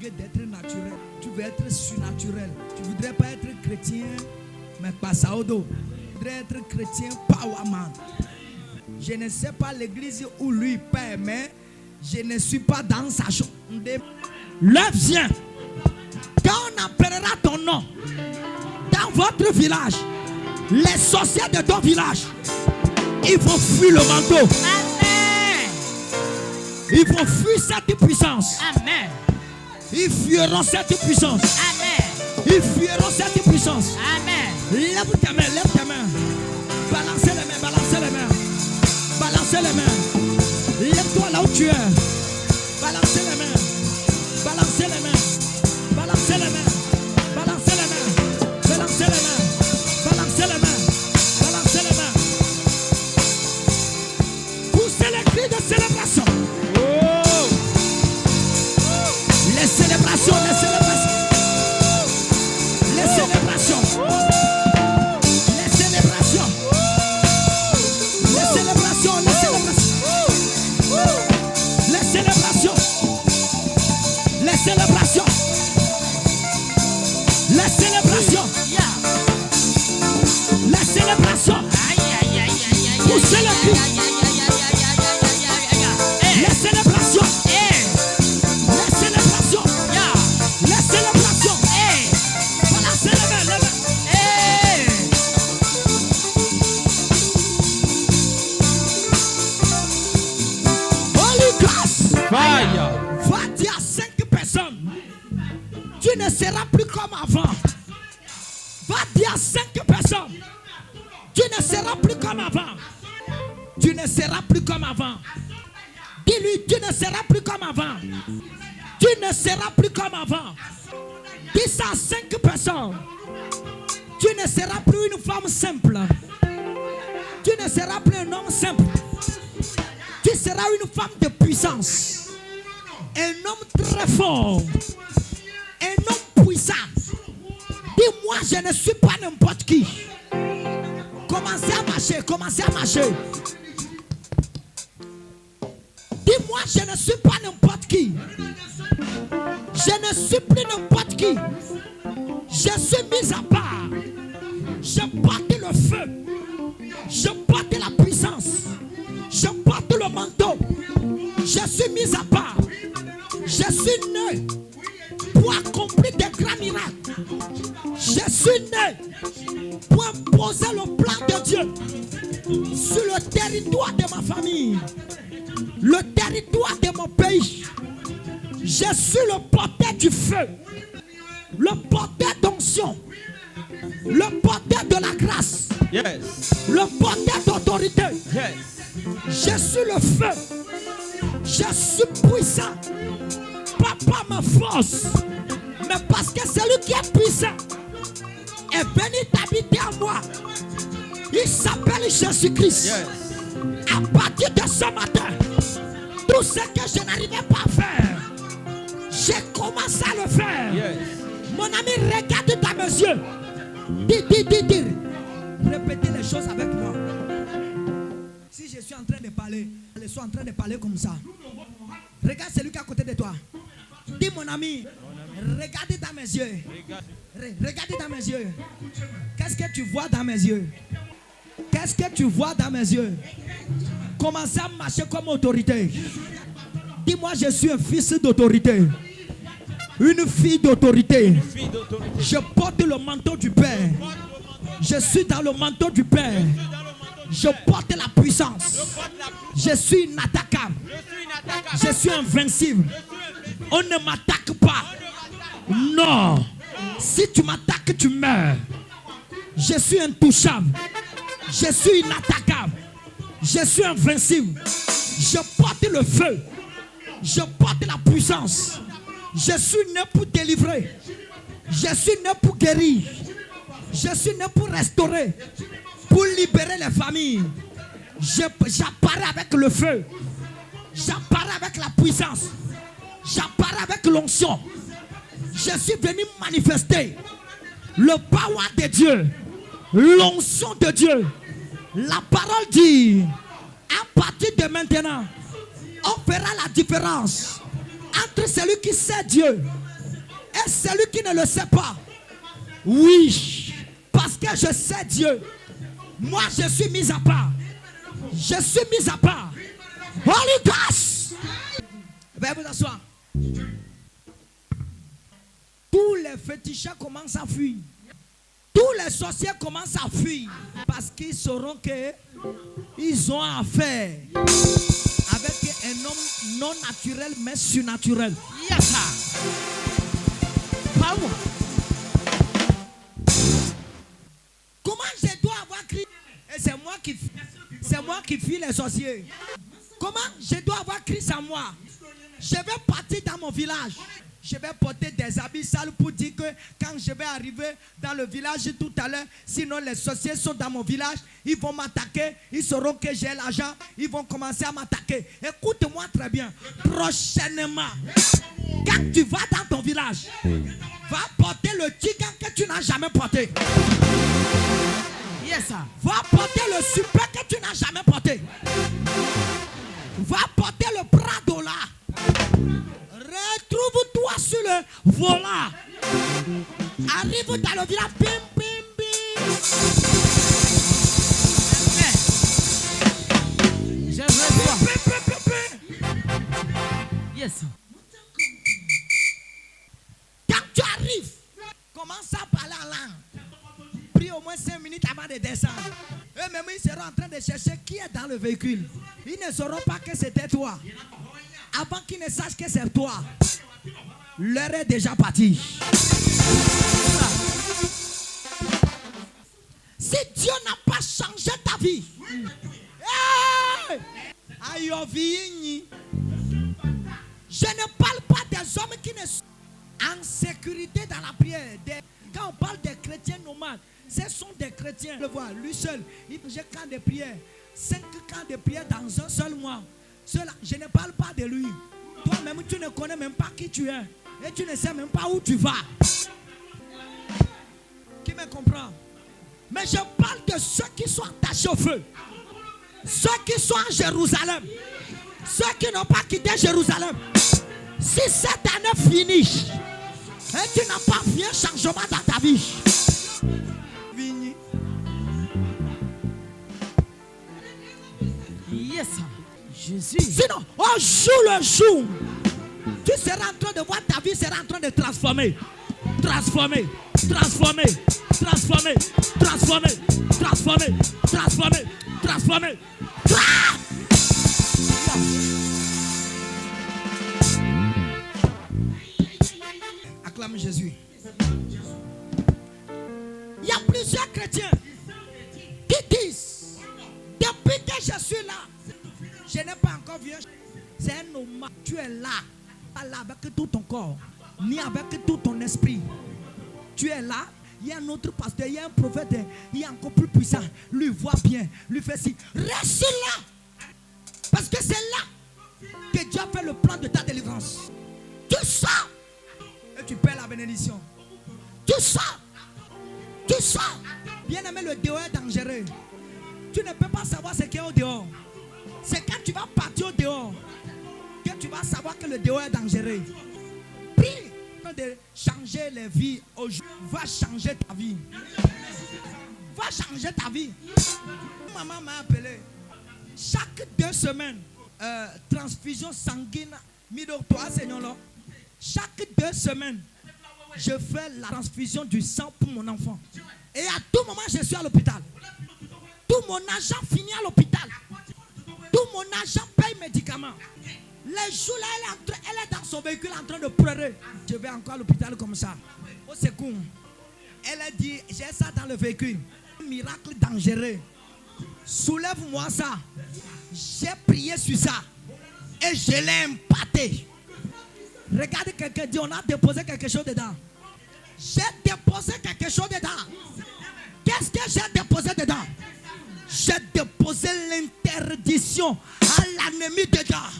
fatigué d'être naturel. Tu veux être surnaturel. Tu ne voudrais pas être chrétien, mais pas ça au dos. Tu voudrais être chrétien, powerman. Je ne sais pas l'église où lui père, mais je ne suis pas dans sa chambre. Lève-viens. Quand on appellera ton nom dans votre village, les sorciers de ton village, ils vont fuir le manteau. Amen. Ils vont fuir cette puissance. Amen. Ils fuiront cette puissance. Amen. Ils fuiront cette puissance. Amen. Lève ta main, lève ta main. Balancez les mains, balancez les mains. Balancez les mains. Lève-toi là où tu es. Balancez les mains. Balancez les mains. Balancez les mains. Balancez les mains. Balancez les mains. Balancez les mains. Balancez les mains. Poussez les cris de célébration. Oh. Les célébrations, les célébrations. Les célébrations. Les célébrations. Les célébrations, les célébrations. Les célébrations. Les célébrations. Les célébrations. Les célébrations. Poussez le cri. Les célébrations. Les célébrations. Les célébrations. Balancez les mains, les mains. Holy Ghost. Fire. Va dire à 5 personnes, tu ne seras plus comme avant. Va dire à 5 personnes, tu ne seras plus comme avant. Tu ne seras plus comme avant. Dis-lui, tu ne seras plus comme avant. Tu ne seras plus comme avant. Dis ça à 5 personnes. Tu ne seras plus une femme simple. Tu ne seras plus un homme simple. Tu seras une femme de puissance. Un homme très fort. Un homme puissant. Dis-moi, je ne suis pas n'importe qui. Commencez à marcher, commencez à marcher. Dis-moi, je ne suis pas n'importe qui. Je ne suis plus n'importe qui. Je suis mis à part. Je porte le feu. Je porte la puissance. Je porte le manteau. Je suis mis à part. Je suis né pour accomplir des grands miracles. Je suis né pour imposer le plan de Dieu sur le territoire de ma famille, le territoire de mon pays. Je suis le porteur du feu, le porteur d'onction, le porteur de la grâce, Yes. le porteur d'autorité. Yes. Je suis le feu. Je suis puissant. Pas par ma force, mais parce que celui qui est puissant est venu t'habiter à moi. Il s'appelle Jésus-Christ. Yes. À partir de ce matin, tout ce que je n'arrivais pas à faire, j'ai commencé à le faire. Yes. Mon ami, regarde dans mes yeux. Dis. Répétez les choses avec moi. Si je suis en train de parler, je suis en train de parler comme ça. Regarde celui qui est à côté de toi. Dis mon ami, regarde dans mes yeux. Regarde dans mes yeux. Qu'est-ce que tu vois dans mes yeux? Qu'est-ce que tu vois dans mes yeux? Commencez à marcher comme autorité. Dis-moi, je suis un fils d'autorité. Une fille d'autorité. Je porte le manteau du Père. Je suis dans le manteau du Père. Je porte la puissance. Je suis inattaquable. Je suis invincible. On ne m'attaque pas. Non. Si tu m'attaques, tu meurs. Je suis intouchable. Je suis inattaquable. Je suis invincible. Je porte le feu. Je porte la puissance. Je suis né pour délivrer. Je suis né pour guérir. Je suis né pour restaurer. Pour libérer les familles. J'apparais avec le feu. J'apparais avec la puissance. J'apparais avec l'onction. Je suis venu manifester le power de Dieu. L'onction de Dieu. La parole dit, à partir de maintenant, on fera la différence entre celui qui sait Dieu Et celui qui ne le sait pas, oui, parce que je sais Dieu, moi je suis mis à part. Je suis mis à part. Holy Ghost. Veuillez vous asseoir. Tous les féticheurs commencent à fuir. Tous les sorciers commencent à fuir. Parce qu'ils sauront qu'ils ont affaire avec un homme non naturel mais surnaturel. Yes, sir. Power. Comment je dois avoir crié? Et c'est moi qui fuis les sorciers. Comment je dois avoir Christ en moi? Je vais partir dans mon village. Je vais porter des habits sales pour dire que quand je vais arriver dans le village tout à l'heure, sinon les sorciers sont dans mon village, ils vont m'attaquer, ils sauront que j'ai l'argent, ils vont commencer à m'attaquer. Écoute-moi très bien. Prochainement, quand tu vas dans ton village, va porter le tigan que tu n'as jamais porté. Yes, sir. Va porter le super que tu n'as jamais porté. Va porter le Prado là. Retrouve-toi sur le volant. Arrive dans le village. Bim, bim, bim. Je reçois. Bim, bim, bim, bim. Yes, sir. Quand tu arrives, commence à parler en langue. Prie au moins 5 minutes avant de descendre. Eux-mêmes, ils seront en train de chercher qui est dans le véhicule. Ils ne sauront pas que c'était toi. Avant qu'ils ne sachent que c'est toi, l'heure est déjà partie. Si Dieu n'a pas changé ta vie, hey! Je ne parle pas des hommes qui ne sont en sécurité dans la prière. Quand on parle des chrétiens nomades, ce sont des chrétiens. Le voir, lui seul, il faisait camp de prière. 5 camps de prière dans un seul mois. Cela, je ne parle pas de lui. Toi-même, tu ne connais même pas qui tu es. Et tu ne sais même pas où tu vas. Qui me comprend? Mais je parle de ceux qui sont attachés au feu. Ceux qui sont en Jérusalem. Ceux qui n'ont pas quitté Jérusalem. Si cette année finit et tu n'as pas vu un changement dans ta vie, Vigny. Yes, sir. Jésus. Sinon, au jour le jour, tu seras en train de voir ta vie sera en train de transformer. Transformer, transformer, transformer, transformer, transformer, transformer, transformer. Acclame Jésus. Il y a plusieurs chrétiens qui disent, depuis que je suis là, je n'ai pas encore vu. C'est un homme. Tu es là. Pas là avec tout ton corps. Ni avec tout ton esprit. Tu es là. Il y a un autre pasteur. Il y a un prophète. Il est encore plus puissant. Lui voit bien. Lui fait ci. Reste là. Parce que c'est là que Dieu a fait le plan de ta délivrance. Tu sors. Et tu perds la bénédiction. Tu sors. Tu sors. Bien aimé, le dehors est dangereux. Tu ne peux pas savoir ce qu'il y a au dehors. C'est quand tu vas partir au dehors que tu vas savoir que le dehors est dangereux. Prie de changer les vies aujourd'hui. Va changer ta vie. Va changer ta vie. Maman m'a appelé. Chaque 2 semaines, transfusion sanguine. Chaque 2 semaines, je fais la transfusion du sang pour mon enfant. Et à tout moment, je suis à l'hôpital. Tout mon argent finit à l'hôpital. Tout mon argent paye médicaments. Les jours là, elle est dans son véhicule en train de pleurer. Je vais encore à l'hôpital comme ça. Au secours. Elle a dit, j'ai ça dans le véhicule. Un miracle dangereux. Soulève-moi ça. J'ai prié sur ça. Et je l'ai impacté. Regardez quelqu'un dit, on a déposé quelque chose dedans. J'ai déposé quelque chose dedans. Qu'est-ce que j'ai déposé dedans? J'ai déposé l'interdiction à l'ennemi dedans.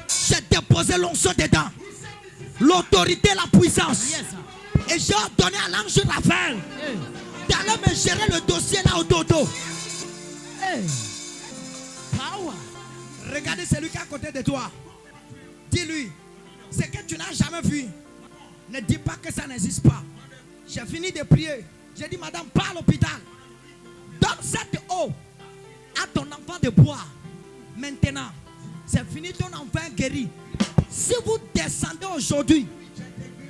J'ai déposé l'onction dedans. L'autorité, la puissance. Et j'ai ordonné à l'ange Raphaël d'aller me gérer le dossier là au dodo. Power. Regardez celui qui est à côté de toi. Dis-lui, Ce que tu n'as jamais vu, ne dis pas que ça n'existe pas. J'ai fini de prier. J'ai dit, madame, pas à l'hôpital. Donne cette eau à ton enfant de boire. Maintenant, c'est fini, ton enfant est guéri. Si vous descendez aujourd'hui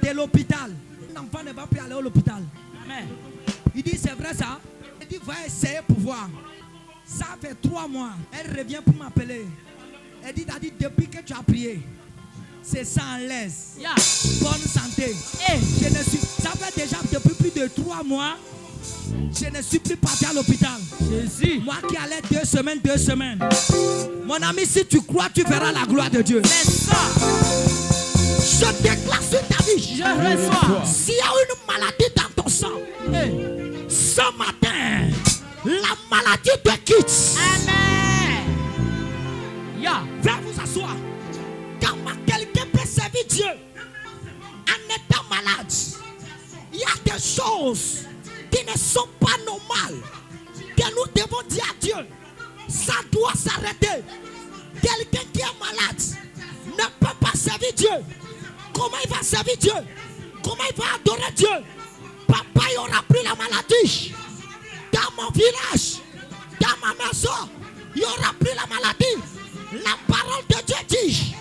de l'hôpital, ton enfant ne va plus aller à l'hôpital. Amen. Il dit, c'est vrai ça? Il dit, va essayer pour voir. Ça fait 3 mois. Elle revient pour m'appeler. Elle dit, depuis que tu as prié, c'est ça en l'aise. Yeah. Bonne santé. Hey. Ça fait déjà depuis plus de 3 mois. Je ne suis plus parti à l'hôpital. Jésus. Moi qui allais 2 semaines. Mon ami, si tu crois, tu verras la gloire de Dieu. C'est ça. Je déclare sur ta vie. Je reçois. S'il y a une maladie dans ton sang, Hey. ce matin, la maladie te quitte. Amen. Yeah. Viens vous asseoir. Comment quelqu'un peut servir Dieu en étant malade? Il y a des choses qui ne sont pas normales, que nous devons dire à Dieu. Ça doit s'arrêter. Quelqu'un qui est malade ne peut pas servir Dieu. Comment il va servir Dieu? Comment il va adorer Dieu? Papa, il n'y aura plus la maladie. Dans mon village, dans ma maison, il n'y aura plus la maladie. La parole de Dieu dit,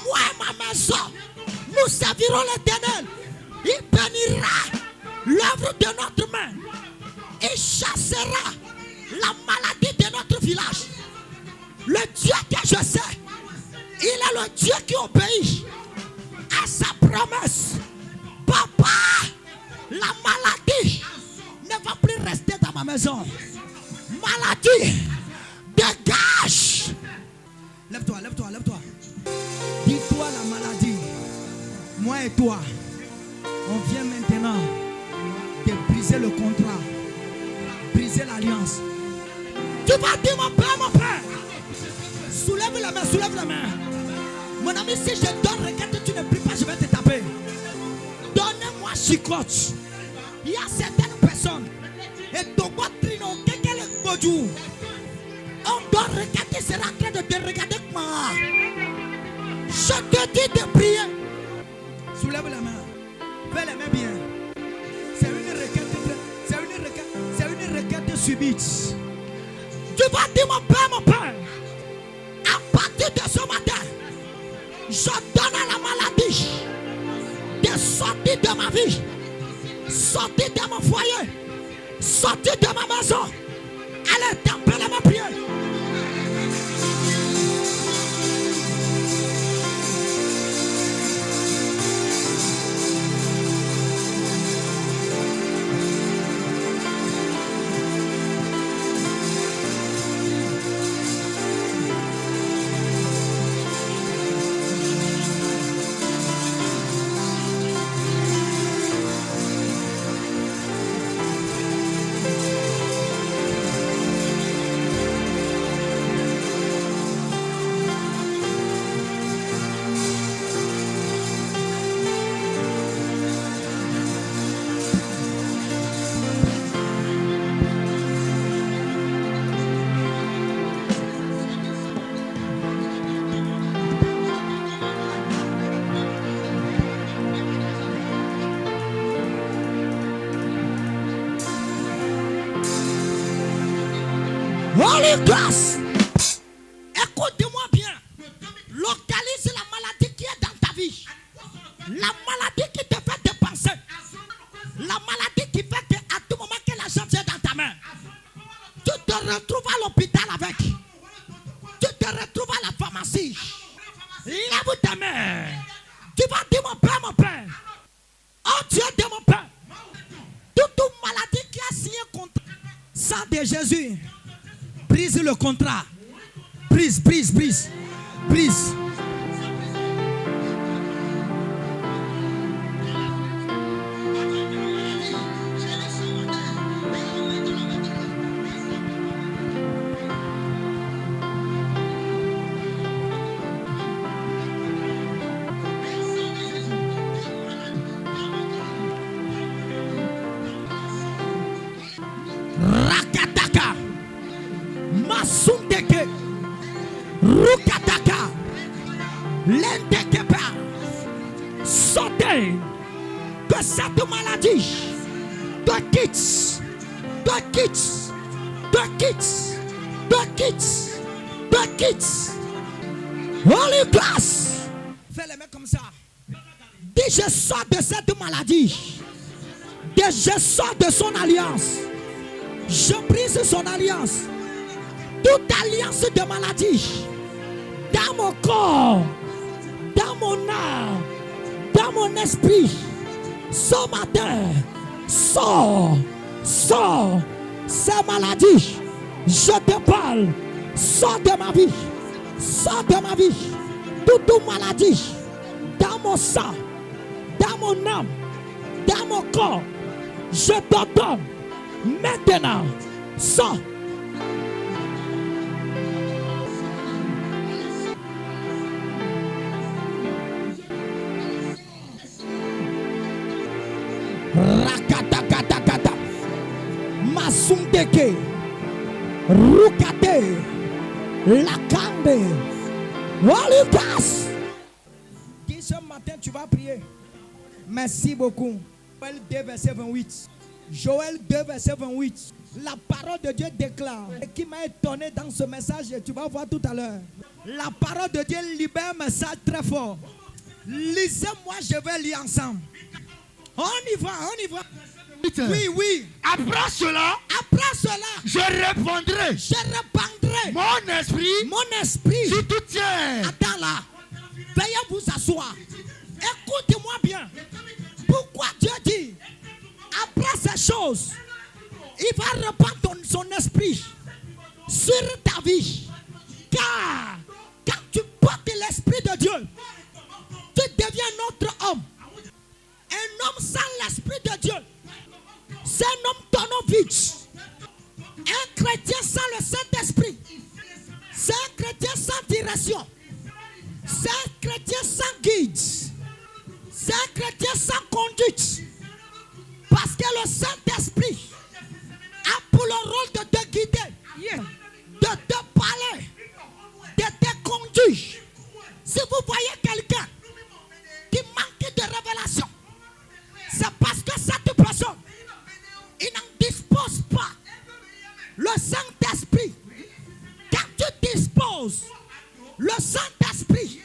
moi et ma maison, nous servirons l'Éternel. Il bénira l'œuvre de notre main. Il chassera la maladie de notre village. Le Dieu que je sais, il est le Dieu qui obéit à sa promesse. Papa, la maladie ne va plus rester dans ma maison. Maladie, dégage. Lève-toi, lève-toi, lève-toi. Dis-toi la maladie. Moi et toi, on vient maintenant de briser le contrat, briser l'alliance. Tu vas dire mon père, soulève la main, soulève la main. Mon ami, si je donne requête, tu ne pries pas, je vais te taper. Donnez-moi chicote. Il y a certaines personnes, et ton trino, quelqu'un est beau. On doit regarder, c'est en train de te regarder comme moi. Je te dis de prier. Soulève la main. Fais la main bien. C'est une requête subite. Tu vas dire mon père, à partir de ce matin, je donne à la maladie de sortir de ma vie, sortir de mon foyer, sortir de ma maison. Allez, t'appelle ma prière. Holy Ghost, écoute-moi bien. Localise la maladie qui est dans ta vie. La maladie qui te fait dépenser. La maladie qui fait qu'à tout moment que l'argent vient dans ta main, tu te retrouves à l'hôpital avec. Tu te retrouves à la pharmacie. Lève ta main. Tu vas dire mon père. Oh Dieu de mon père. Toute maladie qui a signé contre sang de Jésus. Brise le contrat. Brise. Rakataka. Masundeke. Rukataka. sortez que cette maladie te quitte, te quitte, te quitte, te quitte, te quitte. Holy Ghost. Fais les mains comme ça. Dis, je sors de cette maladie. Dis, je sors de son alliance. Je brise son alliance. Toute alliance de maladie dans mon corps, dans mon âme, dans mon esprit, ce matin, sors, sors, ces maladies, je te parle, sors de ma vie, sors de ma vie, toute maladie, dans mon sang, dans mon âme, dans mon corps, je te donne, maintenant, sors. Rakata Masundeke Rukate Lakambe Walipas. Dis ce matin tu vas prier. Merci beaucoup. Joël 2 verset 28. Joël 2 verset 28. La parole de Dieu déclare. Et qui m'a étonné dans ce message, tu vas voir tout à l'heure. La parole de Dieu libère un message très fort. Lisez-moi, je vais lire ensemble. On y va, on y va. Oui, oui. Après cela, je répandrai mon esprit sur toute terre. Attends là. Veuillez vous asseoir. Écoutez-moi bien. Pourquoi Dieu dit, après ces choses, il va répandre son esprit sur ta vie. Car quand tu portes l'esprit de Dieu, tu deviens un autre homme. Un homme sans l'esprit de Dieu, c'est un homme tonneau vide. Un chrétien sans le Saint-Esprit, c'est un chrétien sans direction. C'est un chrétien sans guide. C'est un chrétien sans conduite. Parce que le Saint-Esprit a pour le rôle de te guider, de te parler, de te conduire. Si vous voyez quelqu'un qui manque de révélation, c'est parce que cette personne, il n'en dispose pas. Le Saint-Esprit, quand tu disposes, le Saint-Esprit,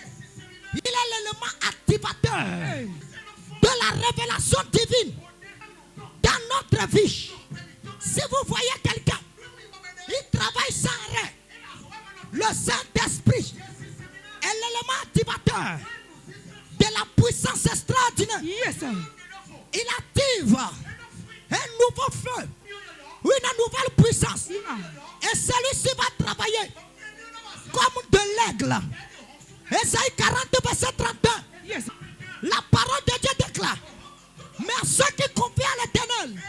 il est l'élément activateur de la révélation divine dans notre vie. Si vous voyez quelqu'un, il travaille sans arrêt. Le Saint-Esprit est l'élément activateur de la puissance extraordinaire. Il active un nouveau feu, une nouvelle puissance. Et celui-ci va travailler comme de l'aigle. Ésaïe 40 verset 31. La parole de Dieu déclare, mais à ceux qui confient à l'Éternel,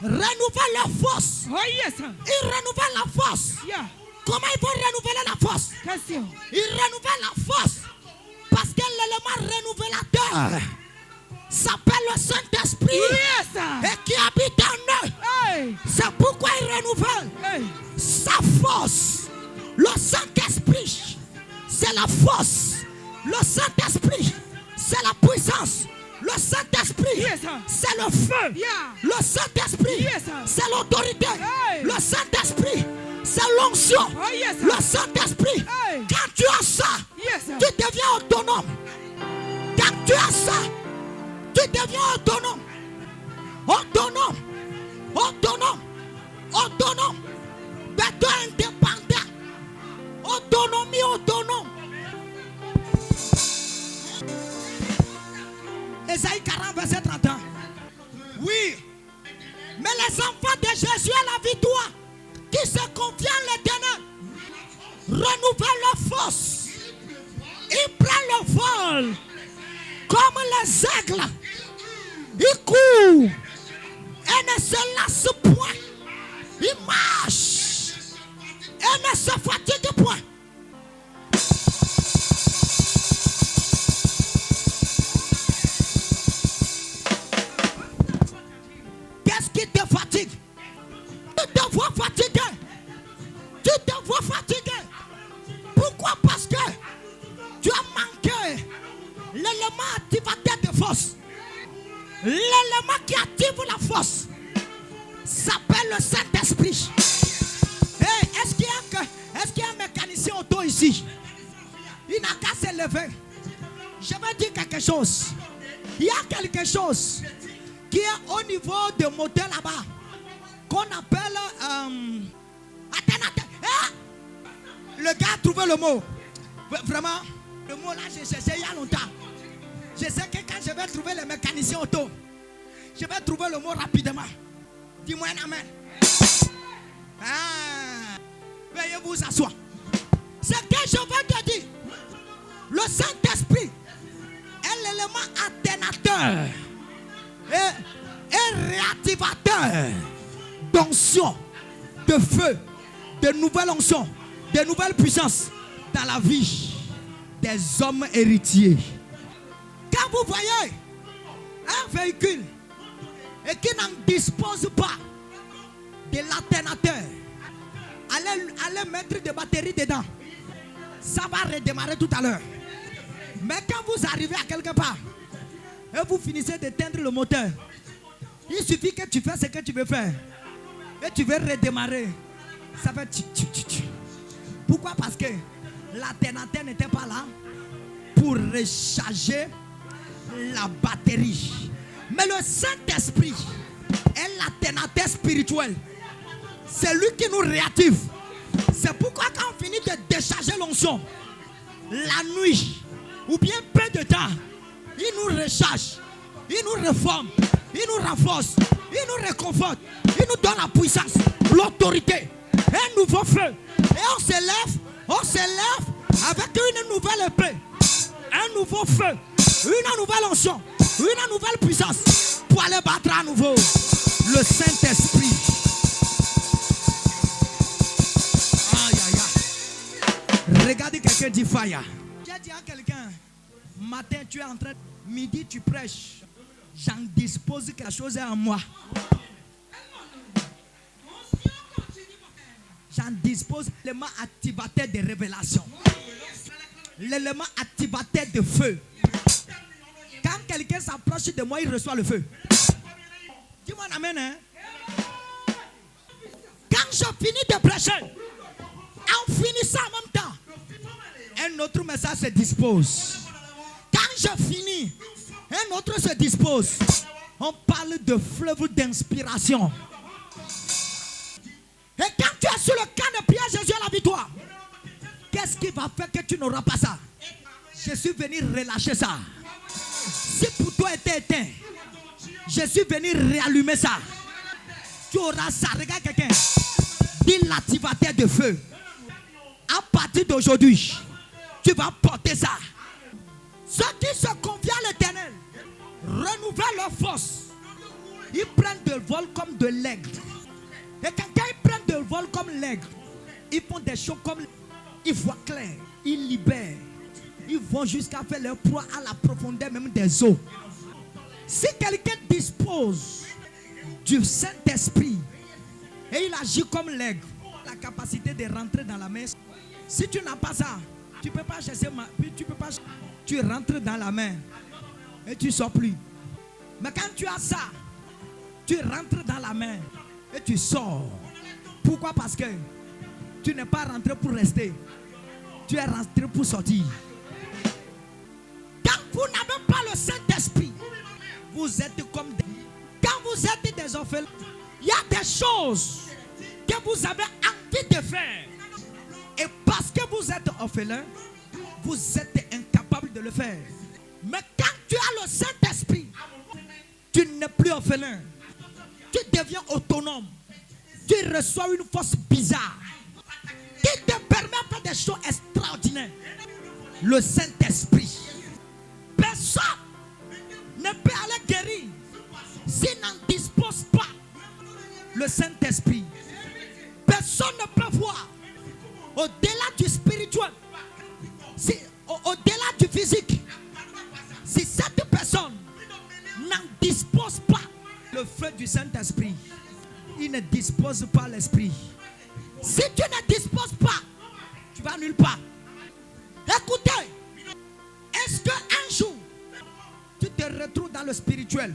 renouvellent leur force. Ils renouvellent la force. Comment ils vont renouveler la force? Ils renouvellent la force parce que l'élément renouvellateur s'appelle le Saint-Esprit et qui habite en eux. C'est pourquoi il renouvelle sa force. Le Saint-Esprit, c'est la force. Le Saint-Esprit, c'est la puissance. Le Saint-Esprit, c'est le feu. Le Saint-Esprit, c'est l'autorité. Le Saint-Esprit, c'est l'onction. Le Saint-Esprit, quand tu as ça, tu deviens autonome. Quand tu as ça, tu deviens autonome. Autonome. Autonome. Autonome. Béton indépendant. Autonomie autonome. Ésaïe 40 verset 31. Oui. Mais les enfants de Jésus à la victoire, qui se confient à l'Éternel, renouvellent leur force. Ils prennent le vol comme les aigles. Ils courent et ne se lassent point. Ils marchent et ne se fatiguent point. Qu'est-ce qui te fatigue? Tu te vois fatigué. Tu te vois fatigué. Pourquoi? Parce que tu as manqué l'élément activateur de force. L'élément qui active la force s'appelle le Saint-Esprit. Hey, est-ce qu'il y a un mécanicien auto ici? Il n'a qu'à se lever. Je vais dire quelque chose. Il y a quelque chose qui est au niveau de moteur là-bas qu'on appelle alternateur. Le gars a trouvé le mot. Vraiment, le mot là, j'ai cherché il y a longtemps. Je sais que quand je vais trouver les mécaniciens auto, je vais trouver le mot rapidement. Dis-moi un amen. Veuillez vous asseoir. Ce que je veux te dire, le Saint-Esprit est l'élément atténuateur et réactivateur d'onction, de feu, de nouvelles onctions, de nouvelles puissances dans la vie des hommes héritiers. Quand vous voyez un véhicule et qui n'en dispose pas de l'alternateur, allez mettre des batteries dedans, ça va redémarrer tout à l'heure. Mais quand vous arrivez à quelque part et vous finissez d'éteindre le moteur, il suffit que tu fasses ce que tu veux faire et tu veux redémarrer, ça fait tch. Pourquoi? Parce que l'alternateur n'était pas là pour recharger la batterie. Mais le Saint-Esprit est l'alternateur spirituel. C'est lui qui nous réactive. C'est pourquoi quand on finit de décharger l'onction, la nuit ou bien peu de temps, il nous recharge, il nous réforme, il nous renforce, il nous réconforte, il nous donne la puissance, l'autorité, un nouveau feu. Et on se lève avec une nouvelle épée, un nouveau feu, une nouvelle onction, une nouvelle puissance pour aller battre à nouveau le Saint-Esprit. Regardez quelqu'un dit fire. J'ai dit à quelqu'un, matin tu es en train, midi tu prêches, j'en dispose quelque chose en moi. J'en dispose l'élément activateur de révélation, l'élément activateur de feu. Quand quelqu'un s'approche de moi, il reçoit le feu. Dis-moi amen. Hein? Quand je finis de prêcher, en finissant en même temps, un autre message se dispose. Quand je finis, un autre se dispose. On parle de fleuve d'inspiration. Et quand tu es sur le camp de prière, Jésus a la victoire. Qu'est-ce qui va faire que tu n'auras pas ça? Je suis venu relâcher ça. Si pour toi était éteint, je suis venu réallumer ça. Tu auras ça. Regarde quelqu'un. Dis l'activateur de feu. À partir d'aujourd'hui, tu vas porter ça. Ceux qui se confient à l'Éternel renouvellent leur force. Ils prennent de vol comme de l'aigle. Et quand ils prennent de vol comme l'aigle, ils font des choses comme ils voient clair, ils libèrent. Ils vont jusqu'à faire leur proie à la profondeur même des eaux. Si quelqu'un dispose du Saint-Esprit et il agit comme l'aigle, la capacité de rentrer dans la main. Si tu n'as pas ça, tu ne peux pas chercher, tu rentres dans la main et tu ne sors plus. Mais quand tu as ça, tu rentres dans la main et tu sors. Pourquoi? Parce que tu n'es pas rentré pour rester. Tu es rentré pour sortir. Quand vous n'avez pas le Saint-Esprit, vous êtes comme des... Quand vous êtes des orphelins, il y a des choses que vous avez envie de faire. Et parce que vous êtes orphelin, vous êtes incapable de le faire. Mais quand tu as le Saint-Esprit, tu n'es plus orphelin. Tu deviens autonome. Tu reçois une force bizarre qui te permet de faire des choses extraordinaires. Le Saint-Esprit. Personne ne peut aller guérir s'il n'en dispose pas le Saint-Esprit. Personne ne peut voir au-delà du spirituel, au-delà du physique. Si cette personne n'en dispose pas le feu du Saint-Esprit, il ne dispose pas l'esprit. Si tu ne disposes pas, tu vas nulle part. Écoutez, est-ce qu'un jour tu te retrouves dans le spirituel.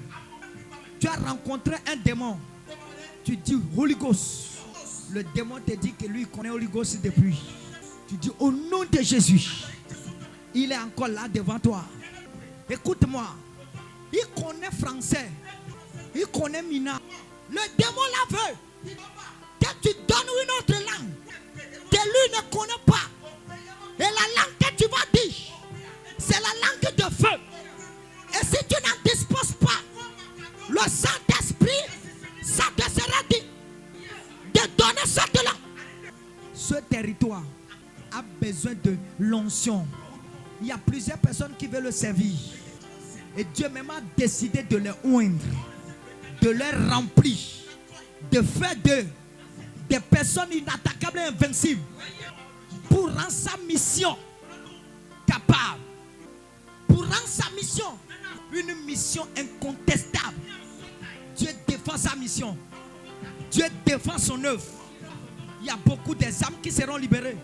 Tu as rencontré un démon. Tu dis Holy Ghost. Le démon te dit que lui connaît Holy Ghost depuis. Tu dis au nom de Jésus. Il est encore là devant toi. Écoute-moi. Il connaît français. Il connaît Mina. Le démon la veut. Que tu donnes une autre langue. Que lui ne connaît pas. Et la langue que tu vas dire, c'est la langue de feu. Et si tu n'en disposes pas, le Saint-Esprit, ça te sera dit de donner cette langue. Ce territoire a besoin de l'onction. Il y a plusieurs personnes qui veulent le servir. Et Dieu même a décidé de les oindre, de les remplir, de faire d'eux des personnes inattaquables et invincibles pour rendre sa mission capable. Pour rendre sa mission une mission incontestable. Dieu défend sa mission. Dieu défend son œuvre. Il y a beaucoup des âmes qui seront libérées.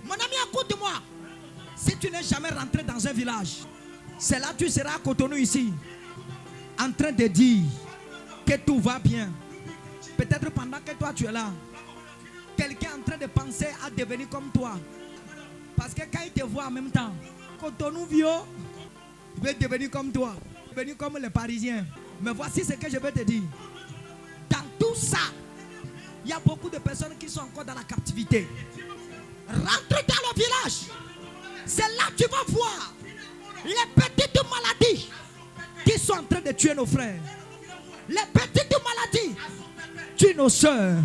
Mon ami, écoute-moi. Si tu n'es jamais rentré dans un village, c'est là que tu seras à Cotonou ici, en train de dire que tout va bien. Peut-être pendant que toi tu es là, quelqu'un est en train de penser à devenir comme toi. Parce que quand il te voit en même temps, Cotonou vieux, il veut devenir comme toi, devenir comme les Parisiens. Mais voici ce que je vais te dire. Dans tout ça, il y a beaucoup de personnes qui sont encore dans la captivité. Rentre dans le village. C'est là que tu vas voir les petites maladies qui sont en train de tuer nos frères. Les petites maladies tuent nos soeurs.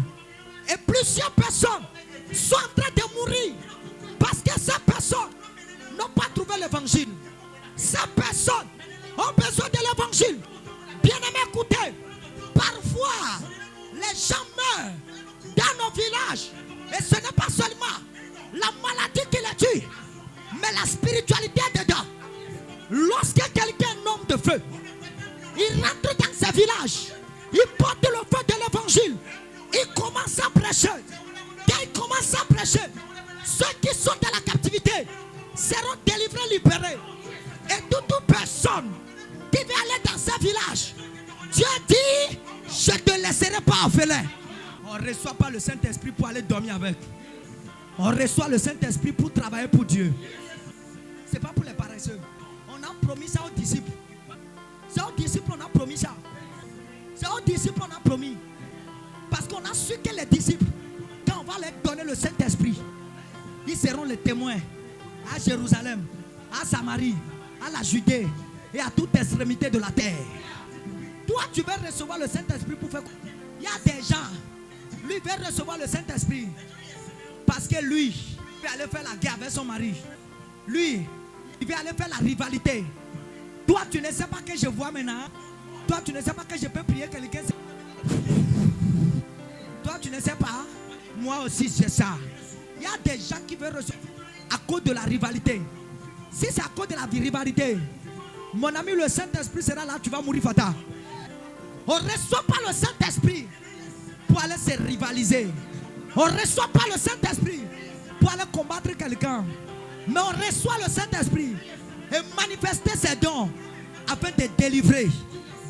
Et plusieurs personnes sont en train de mourir parce que ces personnes n'ont pas trouvé l'évangile. Ces personnes ont besoin de l'évangile. Bien-aimés, écoutez. Parfois, les gens meurent dans nos villages. Et ce n'est pas seulement la maladie qui les tue, mais la spiritualité dedans. Lorsque quelqu'un est un homme de feu, il rentre dans ce village, il porte le feu de l'évangile, il commence à prêcher. Quand il commence à prêcher, ceux qui sont dans la captivité seront délivrés, libérés. Et toute personne qui veut aller dans ce village, Dieu dit, je ne te laisserai pas orphelin. On ne reçoit pas le Saint-Esprit pour aller dormir avec. On reçoit le Saint-Esprit pour travailler pour Dieu. Ce n'est pas pour les paresseux. On a promis ça aux disciples. C'est aux disciples on a promis ça. C'est aux disciples on a promis. Parce qu'on a su que les disciples, quand on va leur donner le Saint-Esprit, ils seront les témoins à Jérusalem, à Samarie, à la Judée et à toute extrémité de la terre. Toi, tu vas recevoir le Saint-Esprit pour faire quoi? Il y a des gens, lui veut recevoir le Saint-Esprit parce que lui, il veut aller faire la guerre avec son mari. Lui, il veut aller faire la rivalité. Toi, tu ne sais pas que je vois maintenant. Toi, tu ne sais pas que je peux prier quelqu'un. Toi, tu ne sais pas. Moi aussi, c'est ça. Il y a des gens qui veulent recevoir à cause de la rivalité. Si c'est à cause de la rivalité, mon ami, le Saint-Esprit sera là, tu vas mourir fatal. On ne reçoit pas le Saint-Esprit pour aller se rivaliser. On ne reçoit pas le Saint-Esprit pour aller combattre quelqu'un. Mais on reçoit le Saint-Esprit et manifester ses dons afin de délivrer,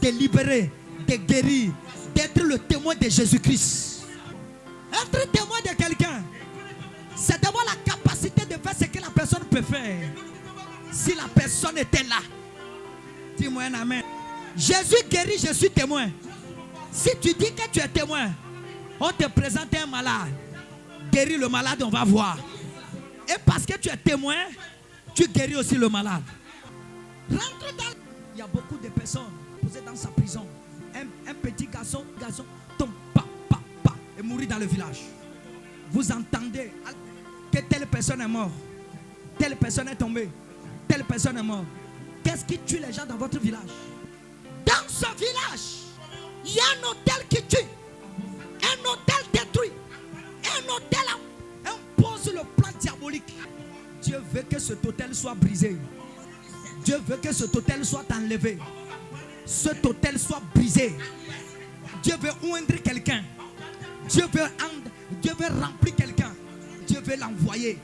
de libérer, de guérir, d'être le témoin de Jésus-Christ. Être témoin de quelqu'un, c'est d'avoir la capacité de faire ce que la personne peut faire. Si la personne était là, dis-moi un amen. Jésus guérit, je suis témoin. Si tu dis que tu es témoin, on te présente un malade. Guéris le malade, on va voir. Et parce que tu es témoin, tu guéris aussi le malade. Rentre dans... Il y a beaucoup de personnes posées dans sa prison. Un petit garçon tombe, et mourit dans le village. Vous entendez que telle personne est morte, telle personne est tombée, telle personne est morte. Qu'est-ce qui tue les gens dans votre village? Dans ce village, il y a un hôtel qui tue, un hôtel détruit, un hôtel impose le plan diabolique. Dieu veut que cet hôtel soit brisé. Dieu veut que cet hôtel soit enlevé. Cet hôtel soit brisé. Dieu veut oindre quelqu'un. Dieu veut remplir quelqu'un. Dieu veut l'envoyer.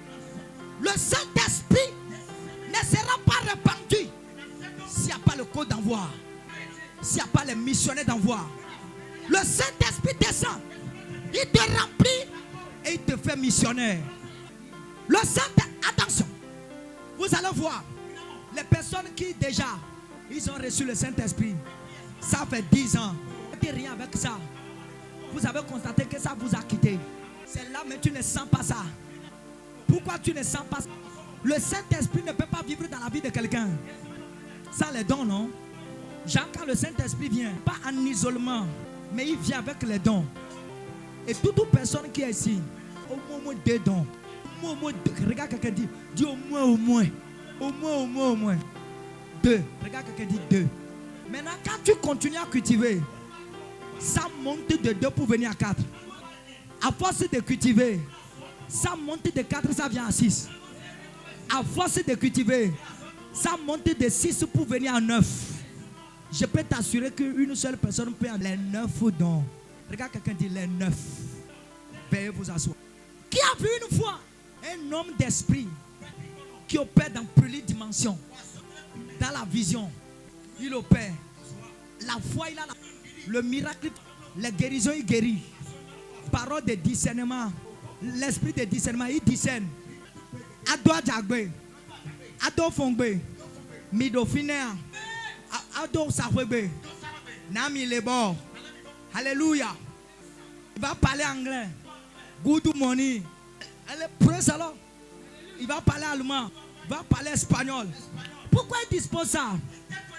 Le Saint-Esprit ne sera pas répandu s'il n'y a pas pas le code d'envoi, s'il n'y a pas les missionnaires d'envoi, le Saint-Esprit descend, il te remplit et il te fait missionnaire. Le Saint-Esprit, attention, vous allez voir, les personnes qui déjà, ils ont reçu le Saint-Esprit, ça fait 10 ans, et rien avec ça. Vous avez constaté que ça vous a quitté. C'est là, mais tu ne sens pas ça. Pourquoi tu ne sens pas ça? Le Saint-Esprit ne peut pas vivre dans la vie de quelqu'un sans les dons, non? Genre, quand le Saint-Esprit vient, pas en isolement, mais il vient avec les dons. Et toute personne qui est ici, au moins 2 dons. Au moins 2. Regarde quelqu'un dit, dis au moins. Au moins. 2. Regarde quelqu'un dit 2. Maintenant, quand tu continues à cultiver, ça monte de 2 pour venir à 4. À force de cultiver, ça monte de 4, ça vient à 6. À force de cultiver, ça monte de 6 pour venir à 9. Je peux t'assurer qu'une seule personne peut avoir les 9 dons. Regarde quelqu'un dit les 9. Veuillez vous asseoir. Qui a vu une fois un homme d'esprit qui opère dans plusieurs dimensions? Dans la vision, il opère. La foi, il a le miracle, les guérisons, il guérit. Parole de discernement, l'esprit de discernement, il discerne. Ado Djagbe, Ado Fongbe, Mido Finea, Ado Sahwebe, Nami Lebor. Alléluia. Il va parler anglais. Good money. Alors, il va parler allemand. Il va parler espagnol. Pourquoi il dispose ça?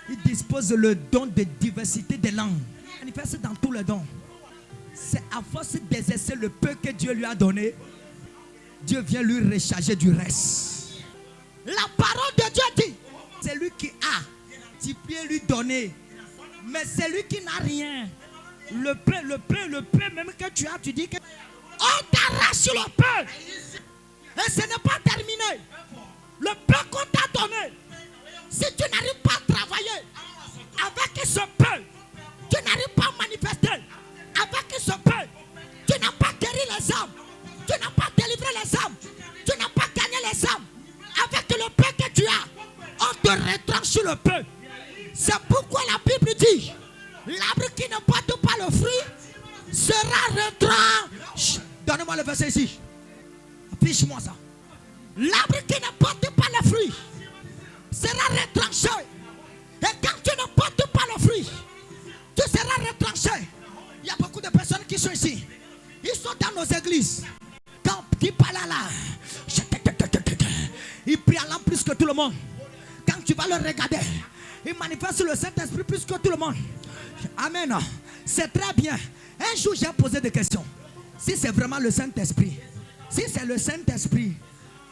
Il dispose le don de diversité des langues. Il manifeste dans tous les dons. C'est à force d'exercer le peu que Dieu lui a donné, Dieu vient lui recharger du reste. La parole de Dieu dit, c'est lui qui a, tu peux lui donner. Mais c'est lui qui n'a rien. Le peu même que tu as, tu dis que on t'arrache le peu. Et ce n'est pas terminé. Le peu qu'on t'a donné, si tu n'arrives pas à travailler avec ce peu, tu n'arrives pas à manifester avec ce peu, tu n'as pas guéri les âmes, tu n'as pas délivré les âmes, tu n'as pas gagné les âmes. Avec le peu que tu as, on te retranche le peu. C'est pourquoi la Bible dit, l'arbre qui ne porte pas le fruit sera retranché. Donnez-moi le verset ici. Affiche-moi ça. L'arbre qui ne porte pas le fruit sera retranché. Et quand tu ne portes pas le fruit, tu seras retranché. Il y a beaucoup de personnes qui sont ici. Ils sont dans nos églises. Quand ils parlent là, ils prient Allah plus que tout le monde. Quand tu vas le regarder, ils manifestent le Saint-Esprit plus que tout le monde. Amen. C'est très bien. Un jour, j'ai posé des questions. Si c'est vraiment le Saint-Esprit, si c'est le Saint-Esprit,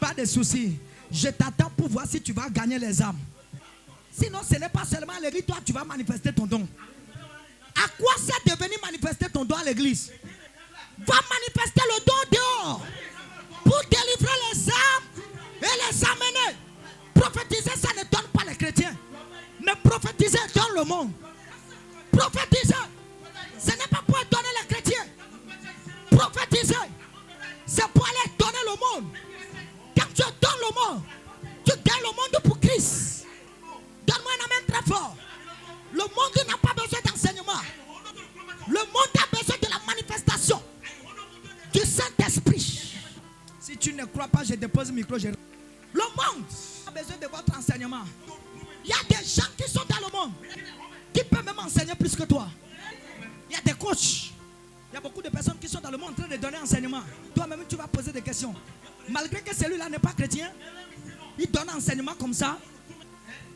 pas de souci. Je t'attends pour voir si tu vas gagner les âmes. Sinon, ce n'est pas seulement à l'église, toi, tu vas manifester ton don. À quoi ça de venir manifester ton don à l'église? Va manifester le don dehors pour délivrer les âmes et les amener. Prophétiser, ça ne donne pas les chrétiens. Mais prophétiser donne le monde. Prophétiser, ce n'est pas pour donner les chrétiens. Prophétiser, c'est pour aller donner le monde. Quand tu donnes le monde, tu donnes le monde pour Christ. Donne-moi un amen très fort. Le monde n'a pas besoin d'enseignement. Le monde a besoin de la manifestation du Saint-Esprit. Si tu ne crois pas, je dépose le micro. Le monde a besoin de votre enseignement. Il y a des gens qui sont dans le monde qui peuvent même enseigner plus que toi. Il y a des coachs. Il y a beaucoup de personnes qui sont dans le monde en train de donner enseignement. Toi-même, tu vas poser des questions. Malgré que celui-là n'est pas chrétien, il donne enseignement comme ça.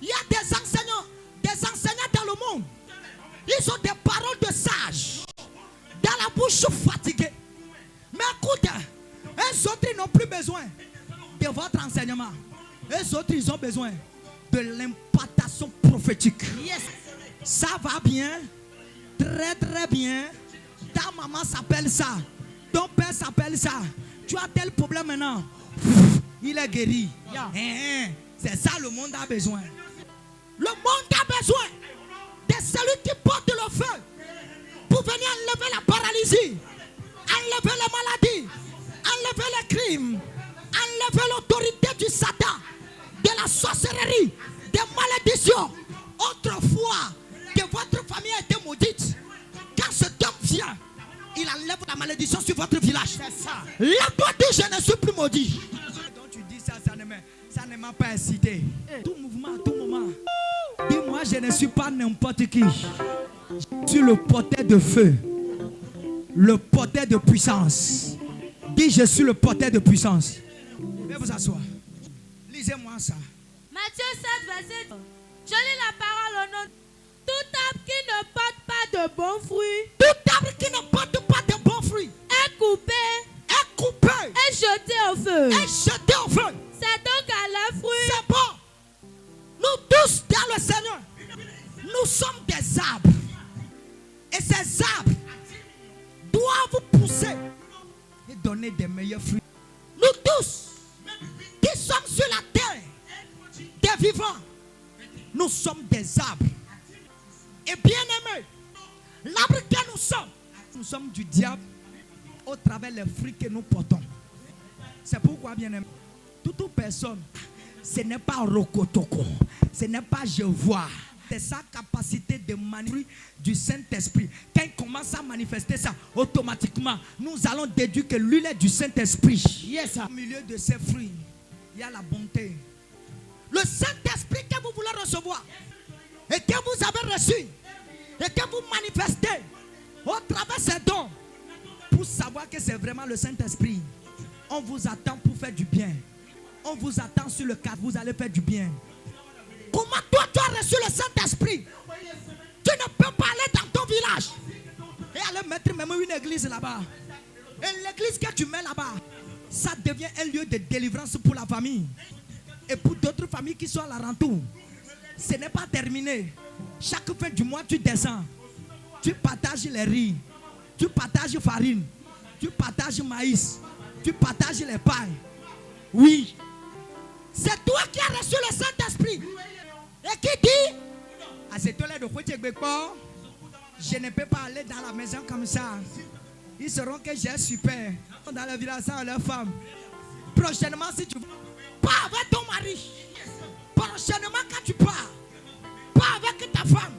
Il y a des enseignants dans le monde. Ils ont des paroles de sages dans la bouche fatiguée. Mais écoute, eux autres, ils n'ont plus besoin de votre enseignement. Eux autres, ils ont besoin de l'impartation prophétique. Yes. Ça va bien, très très bien. Ta maman s'appelle ça, ton père s'appelle ça. Tu as tel problème maintenant, il est guéri. Yeah. C'est ça le monde a besoin. Le monde a besoin de celui qui porte le feu pour venir enlever la paralysie, enlever les maladies, enlever les crimes, enlever l'autorité du Satan, de la sorcellerie, des malédictions. Au autrefois que votre famille a été maudite, quand cet homme vient, il enlève la malédiction sur votre village. Là-bas, dit, je ne suis plus maudit. Donc tu dis ça, ça ne m'a pas incité. Tout mouvement, à tout moment. Dis-moi, je ne suis pas n'importe qui. Je suis le porteur de feu. Le porteur de puissance. Dis, je suis le porteur de puissance. Veuillez vous asseoir. Lisez-moi ça. Matthieu 7, verset 2. Je lis la parole au nom. Tout arbre qui ne porte pas de bons fruits. Tout arbre qui ne porte pas de bons fruits. Est coupé. Est coupé. Est jeté au feu. Est jeté au feu. C'est donc à leurs fruits. C'est bon. Nous tous dans le Seigneur, nous sommes des arbres. Et ces arbres doivent pousser et donner des meilleurs fruits. Nous tous qui sommes sur la terre, des vivants, nous sommes des arbres. Et bien aimés, l'arbre que nous sommes du diable au travers des fruits que nous portons. C'est pourquoi, bien aimé, toute personne, ce n'est pas Rokotoko, ce n'est pas je vois. C'est sa capacité de manipuler du Saint-Esprit. Quand il commence à manifester ça, automatiquement, nous allons déduire que l'huile est du Saint-Esprit. Yes. Au milieu de ces fruits, il y a la bonté. Le Saint-Esprit que vous voulez recevoir et que vous avez reçu et que vous manifestez au travers de ces dons, pour savoir que c'est vraiment le Saint-Esprit, on vous attend pour faire du bien. On vous attend sur le cadre, vous allez faire du bien. Comment toi tu as reçu le Saint-Esprit? Tu ne peux pas aller dans ton village et aller mettre même une église là-bas. Et l'église que tu mets là-bas, ça devient un lieu de délivrance pour la famille. Et pour d'autres familles qui sont à l'alentour. Ce n'est pas terminé. Chaque fin du mois tu descends. Tu partages les riz. Tu partages farine. Tu partages maïs. Tu partages les pains. Oui. C'est toi qui as reçu le Saint-Esprit. Et qui dit, à cette heure de je ne peux pas aller dans la maison comme ça. Ils sauront que j'ai super. Dans le village, sans leur femme. Prochainement, si tu pars avec ton mari. Prochainement, quand tu pars, pars avec ta femme.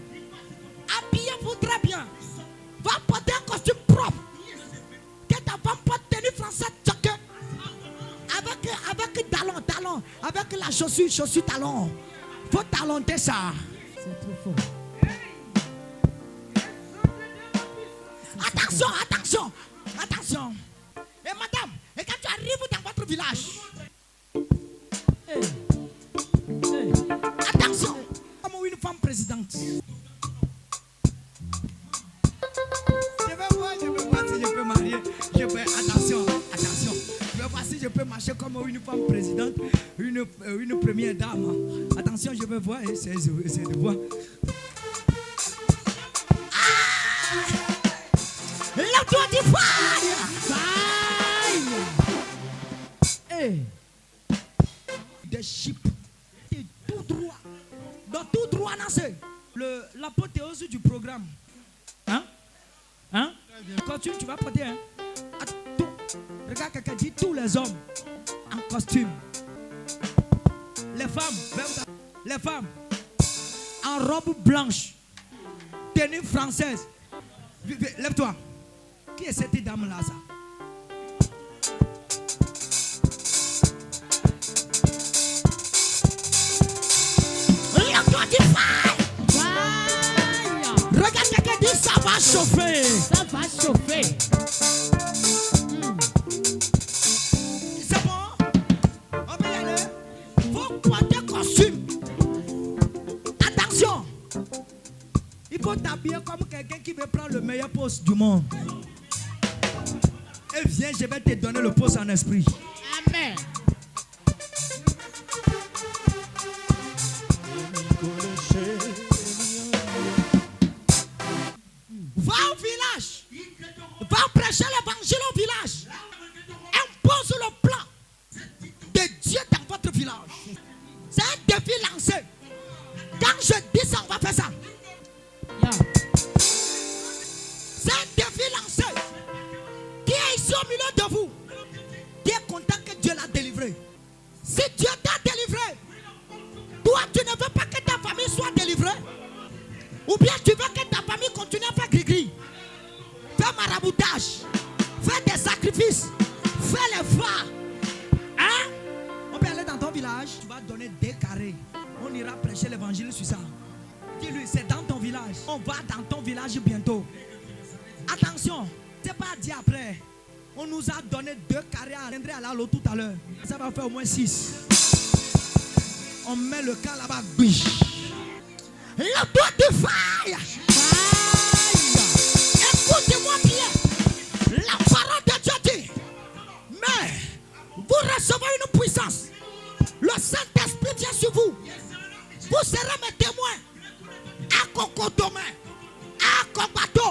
Habillez-vous très bien. Va porter un costume propre. Que ta femme porte tenue française. Avec talon, avec la chaussure talon. Faut talonter ça. C'est trop fort. Attention. Et madame, et quand tu arrives dans votre village, attention, comme une femme présidente. Je vais voir si je peux marier. Attention. Je vais voir si je peux marcher comme une femme présidente, une première dame. Attention, je vais voir, essayer de voir. Lève-toi du fire! Des chips, tout droit. Dans tout droit, c'est l'apothéose du programme. Hein? Continue, tu vas porter. Regarde quelqu'un dit tous les hommes en costume. Les femmes en robe blanche, tenue française. Lève-toi. Qui est cette dame-là, ça? Lève-toi du fire. Regarde quelqu'un dit ça va chauffer. Ça va chauffer. C'est bon? On peut y aller? Faut porter costume. Attention. Il faut t'habiller comme quelqu'un qui veut prendre le meilleur poste du monde. Et viens, je vais te donner le poste en esprit. Amen. Va au village. Va prêcher l'évangile au village. Impose le plan de Dieu dans votre village. C'est un défi lancé. Quand je dis ça, on va faire ça. C'est un défi lancé. Qui est ici au milieu de vous? Qui est content que Dieu l'a délivré? Si Dieu t'a délivré, toi tu ne veux pas que ta famille soit délivrée? tu veux que ta famille continue à faire gris-gris, fais maraboutage, fais des sacrifices, fais les phares. Hein? On peut aller dans ton village, tu vas donner des carrés. On ira prêcher l'évangile sur ça. Dis-lui, c'est dans ton village. On va dans ton village bientôt. Attention, c'est pas dit après. On nous a donné 2 carrés à l'eau tout à l'heure. Ça va faire au moins 6. On met le cas là-bas. Le doigt de fire. Écoutez-moi bien. La parole de Dieu dit, mais vous recevez une puissance. Le Saint-Esprit vient sur vous. Vous serez mes témoins. À Kokotomé, à Kobato,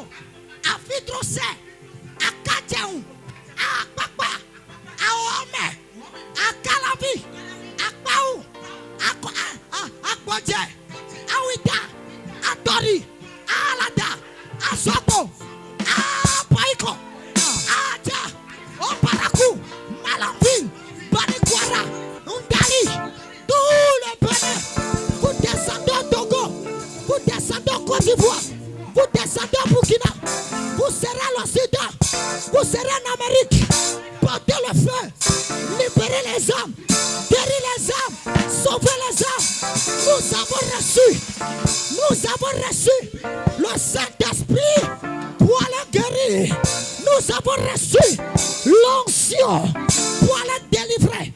à Vidrosé, à Kadjaou, à Papa, à Ome, à Kalavi, à Paou, à Bodje, à Ouida, à Tori, à Alada, à Sobo, à Paiko, à Adja, au Parakou, Malanville, Banikwara, Ndali, tout le Bénin, vous descendez au Togo, vous descendez au Côte d'Ivoire, vous descendez au Burkina, vous serez à l'Occident, vous serez en Amérique, portez le feu, libérez les âmes, guérir les âmes, sauver les âmes. Nous avons reçu le Saint-Esprit pour aller guérir. Nous avons reçu l'onction pour aller délivrer,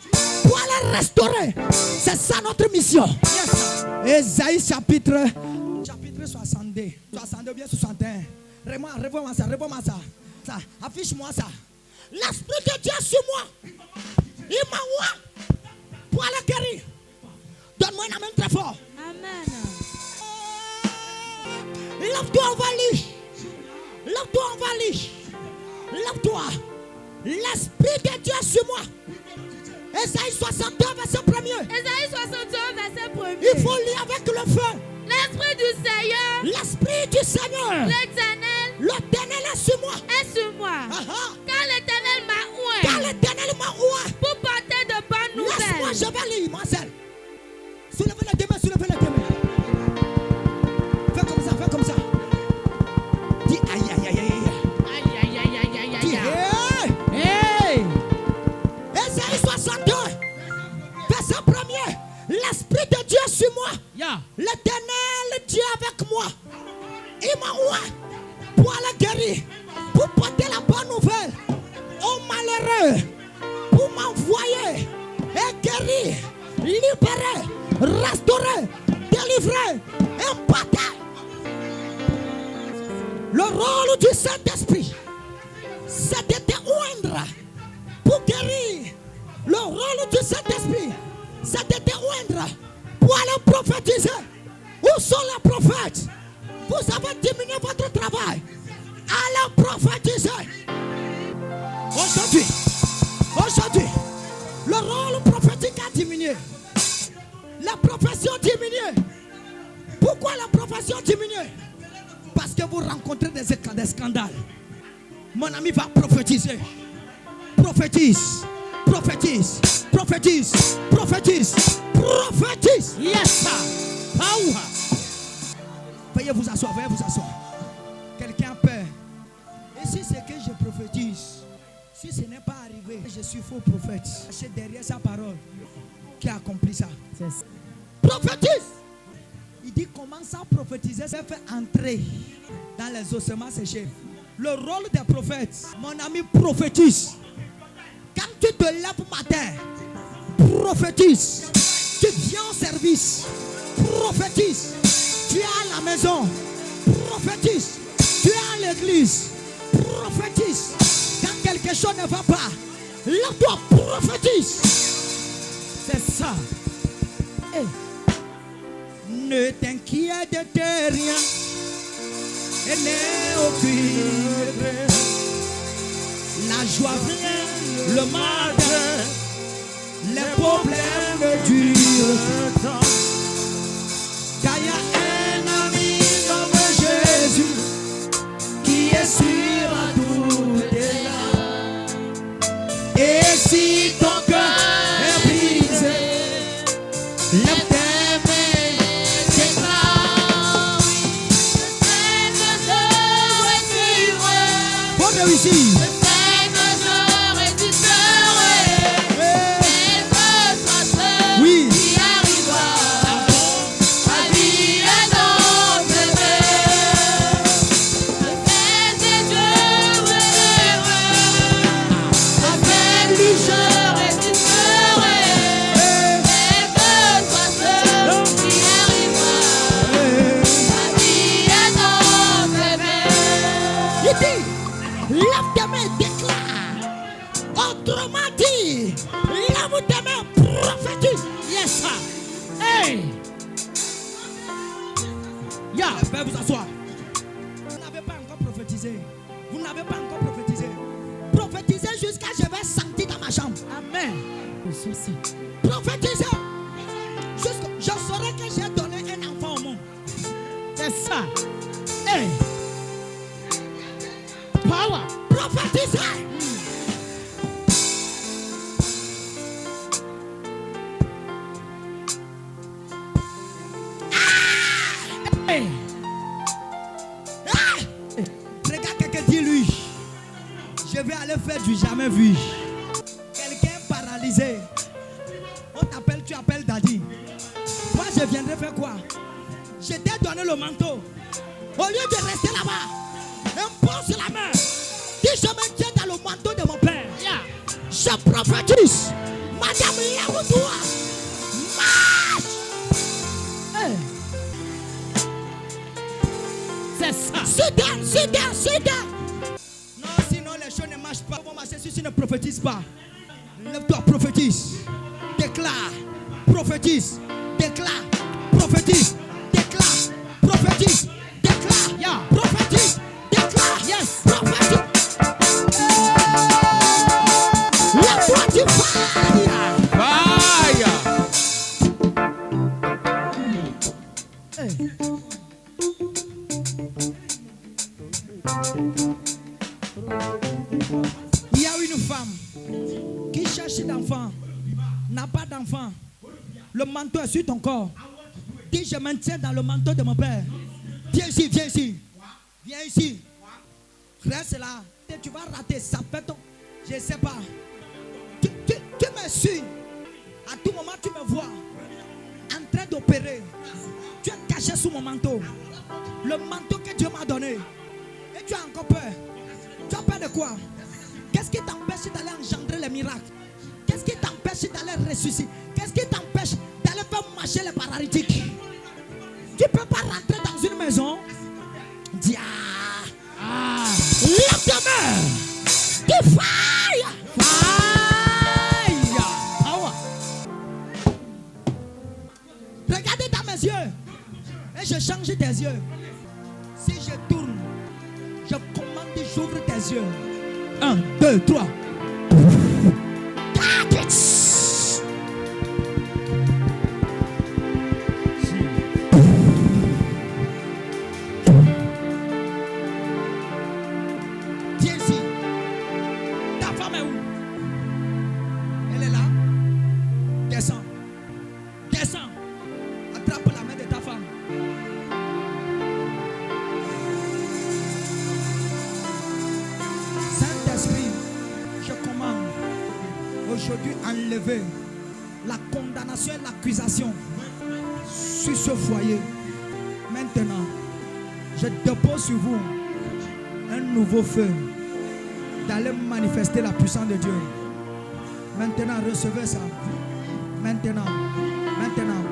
pour aller restaurer. C'est ça notre mission. Yes. Ésaïe chapitre 62, 62 bien 61. Revois-moi ça. Affiche-moi ça. L'Esprit de Dieu sur moi. Il m'a ouvert pour aller guérir. Donne-moi une amen très fort. Amen. Lève-toi, on va lire. Lève-toi, on va lire. Lève-toi. L'Esprit de Dieu sur moi. Ésaïe 62, verset 1er. Ésaïe 61, verset 1er. Il faut lire avec le feu. L'Esprit du Seigneur. L'Esprit du Seigneur. L'Éternel est sur moi. Est sur moi. Car l'Éternel m'a oint. Car l'Éternel m'a oint. Pour porter de bonnes nouvelles. Laisse-moi, je vais lire, Marcel. Soulevez les deux mains, soulevez les deux mains. Fais comme ça. Dis aïe, aïe, aïe, aïe. Aïe, aïe, aïe, aïe, aïe, aïe. Dis hey. Hey. Ésaïe 62, verset 1er. L'Esprit de Dieu sur moi. Yeah. L'Éternel Dieu avec moi. Il m'a oint pour aller guérir, pour porter la bonne nouvelle aux malheureux, pour m'envoyer et guérir, libérer, restaurer, délivrer, imparter. Le rôle du Saint-Esprit, c'est de te oindre pour guérir. Le rôle du Saint-Esprit, c'est de te oindre pour aller prophétiser. Où sont les prophètes? Vous avez diminué votre travail. Allez prophétiser. Aujourd'hui, le rôle prophétique a diminué. La profession diminue. Pourquoi la profession diminue? Parce que vous rencontrez des scandales. Mon ami va prophétiser. Prophétise. Yes, sir. Power. Veuillez vous asseoir. Quelqu'un a peur. Et si c'est que je prophétise, si ce n'est pas arrivé, je suis faux prophète. C'est derrière sa parole qui a accompli ça. Prophétise. Il dit commence à prophétiser, ça fait entrer dans les ossements séchés. Le rôle des prophètes, mon ami, prophétise. Quand tu te lèves matin, prophétise. Tu viens au service, prophétise. Tu es à la maison, prophétise. Tu es à l'église, prophétise. Quand quelque chose ne va pas, lève-toi, prophétise. C'est ça. Hey. Ne t'inquiète de rien et n'aie aucune crainte. La joie vient le matin, les problèmes durent. Car il y a un ami comme Jésus qui est sûr à tout là. Et si ton cœur est brisé, lève tes mains, déclare. réussir. Je sais que je résisterai. Quel que soit ce Oui. qui arrivera, ma vie est dans tes mains. Je fais et je verrai. Avec lui je résisterai. Quel que soit ce qui arrivera, ma vie est dans tes mains. Il dit, lève tes mains et déclare. Autrement dit, lève tes mains, prophétise. Yes, sir. Hey. Yeah. Je vais vous asseoir. Vous n'avez pas encore prophétisé. Vous n'avez pas encore prophétisé. Prophétisez jusqu'à ce que je vais sentir dans ma chambre. Amen. Ceci. Prophétisez. Jusqu'à je saurai que j'ai donné un enfant au monde. C'est ça. Hey. Power. Prophétisez. Hey. Ah! Regarde quelqu'un, dis-lui. Je vais aller faire du jamais vu. Quelqu'un paralysé. On t'appelle, tu appelles Daddy. Moi, je viendrai faire quoi? Je t'ai donné le manteau. Au lieu de rester là-bas, impose la main. Dis, je me tiens dans le manteau de mon père. Yeah. Je prophétise. Madame, lève-toi. Marche. Hey. C'est ça. Sit down, sit down, sit down. Non, sinon les choses ne marchent pas. Ils vont marcher si tu ne prophétises pas. Lève-toi, prophétise. Déclare. Prophétise. Déclare. Prophétise. Déclare. Prophétise. Déclare. Yeah. Prophétise. Déclare. Yes. Prophétise. Lève-toi, tu fire. Hey. Il y a une femme qui cherche d'enfant, n'a pas d'enfant. Le manteau est sur ton corps. Dis, je me tiens dans le manteau de mon père. Viens ici, viens ici. Viens ici. Reste là. Tu vas rater, ça peut ton... Je ne sais pas. Tu me suis. À tout moment, tu me vois en train d'opérer. Tu es caché sous mon manteau. Le manteau que Dieu m'a donné. Et tu as encore peur. Tu as peur de quoi? Qu'est-ce qui t'empêche d'aller engendrer les miracles? Qu'est-ce qui t'empêche d'aller ressusciter? Qu'est-ce qui t'empêche d'aller faire marcher les paralytiques? Tu ne peux pas rentrer dans une maison. Dis ah. Lève ta main. Dis fire. Fire. Power. Regardez dans mes yeux. Et je change tes yeux. Si je tourne, je commande, j'ouvre tes yeux. 1, 2, 3. Viens ici. Ta femme est où? Elle est là. Descends. Descends. Attrape la main de ta femme. Saint-Esprit, je commande aujourd'hui enlever la condamnation et l'accusation sur ce foyer. Maintenant, je dépose sur vous un nouveau feu d'aller manifester la puissance de Dieu. Maintenant, recevez ça. Maintenant, maintenant,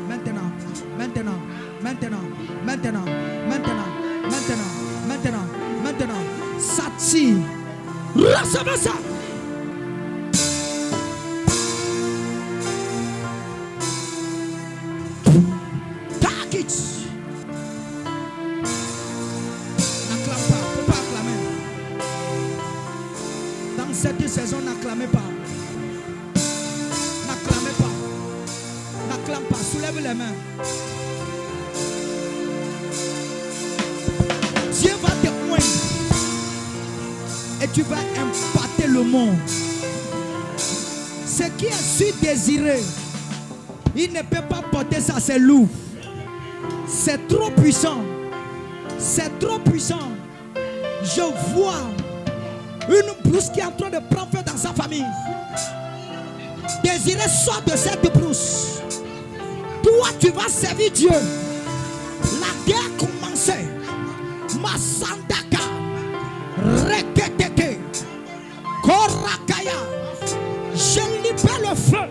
maintenant, maintenant, maintenant, maintenant, maintenant, maintenant, maintenant, maintenant, ça tire. Recevez ça. Take it. N'acclame pas, faut pas acclamer. Dans cette saison, n'acclamez pas. N'acclamez pas. N'acclame pas. Soulève les mains. Dieu va te oindre. Et tu vas impacter le monde. Ce qui est si désiré, il ne peut pas porter ça, c'est lourd. C'est trop puissant. C'est trop puissant. Je vois Une brousse qui est en train de prendre feu dans sa famille. Désiré, sort de cette brousse. Toi, tu vas servir Dieu. La guerre commençait. Masandaka. Reketeke. Korakaya. Je libère le feu.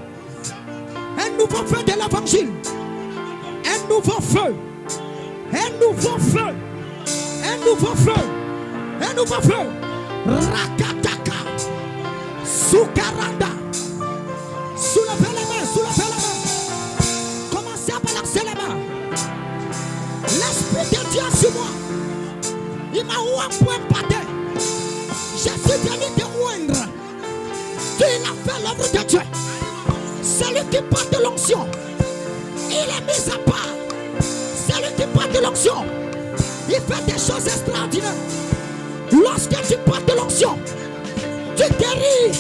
Un nouveau feu de l'évangile. Un nouveau feu. Un nouveau feu. Un nouveau feu. Un nouveau feu. Rakataka. Soukaranda. Soulevez les mains. Soulevez les mains. Commencez à balancer les mains. L'Esprit de Dieu sur moi. Il m'a ou un point pâté. Je suis venu te moindre. Il a fait l'œuvre de Dieu. Celui qui porte de l'onction, il est mis à part. Celui qui porte de l'onction, il fait des choses extraordinaires. Lorsque tu portes de l'onction, tu guéris.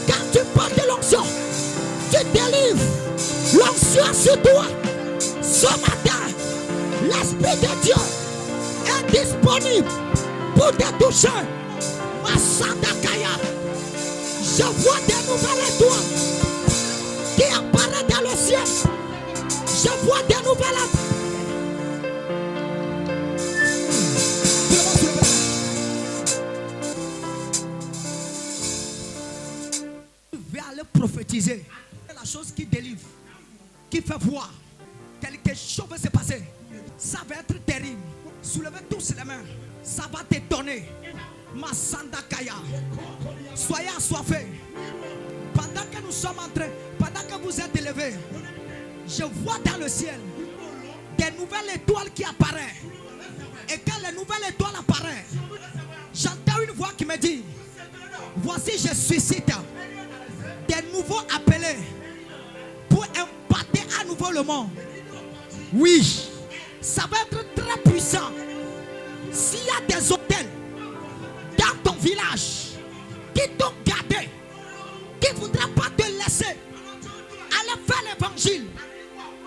Quand tu portes de l'onction, tu délivres. L'onction sur toi. Ce matin, l'Esprit de Dieu est disponible pour te toucher. Masandakaya. Je vois des nouvelles étoiles qui apparaissent dans le ciel. Je vois des nouvelles étoiles. Je vais aller prophétiser. C'est la chose qui délivre, qui fait voir. Quelque chose va se passer. Ça va être terrible. Soulevez tous les mains. Ça va t'étonner. Masandakaya. Soyez assoiffés. Pendant que nous sommes en train, pendant que vous êtes élevés, je vois dans le ciel des nouvelles étoiles qui apparaissent. Et quand les nouvelles étoiles apparaissent, j'entends une voix qui me dit: voici, je suscite des nouveaux appelés pour impacter à nouveau le monde. Oui, ça va être très puissant. S'il y a des hôtels dans ton village qui t'ont gardé, qui ne voudraient pas te laisser aller faire l'évangile,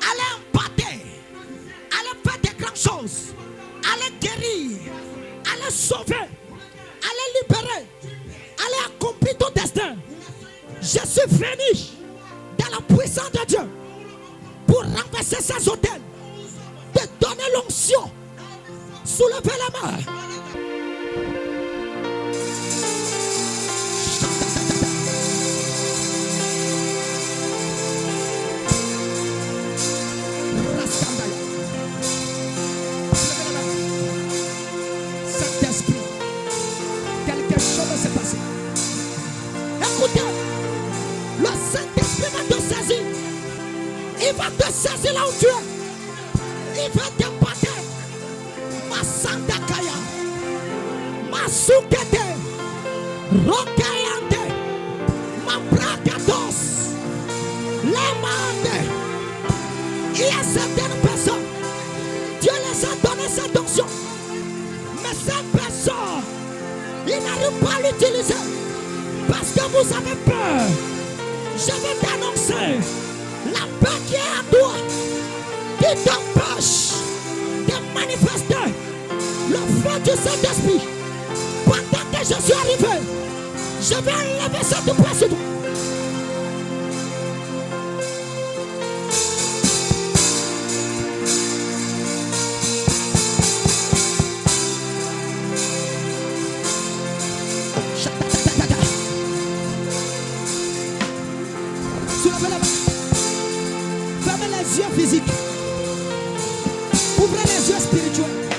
aller impacter, aller faire des grandes choses, aller guérir, aller sauver, aller libérer, aller accomplir ton destin. Je suis venu dans la puissance de Dieu pour renverser ces hôtels, te donner l'onction. Soulevez la main. Saint-Esprit, quelque chose va se passer. Écoutez, le Saint-Esprit va te saisir. Il va te saisir là où tu es. Il va t'imparter. Masandakaya, Masukete, Rokayante, Mabrakatos, Lemande. Il y a certaines personnes, Dieu les a donné cette onction. Mais cette personne, il n'arrive pas à l'utiliser parce que vous avez peur. Je vais t'annoncer la paix qui est à toi, qui t'empêche de manifester le feu du Saint-Esprit. Pendant que je suis arrivé, je vais enlever cette paix sur toi. Soulevez la main. Fermez les yeux physiques. Ouvrez les yeux spirituels.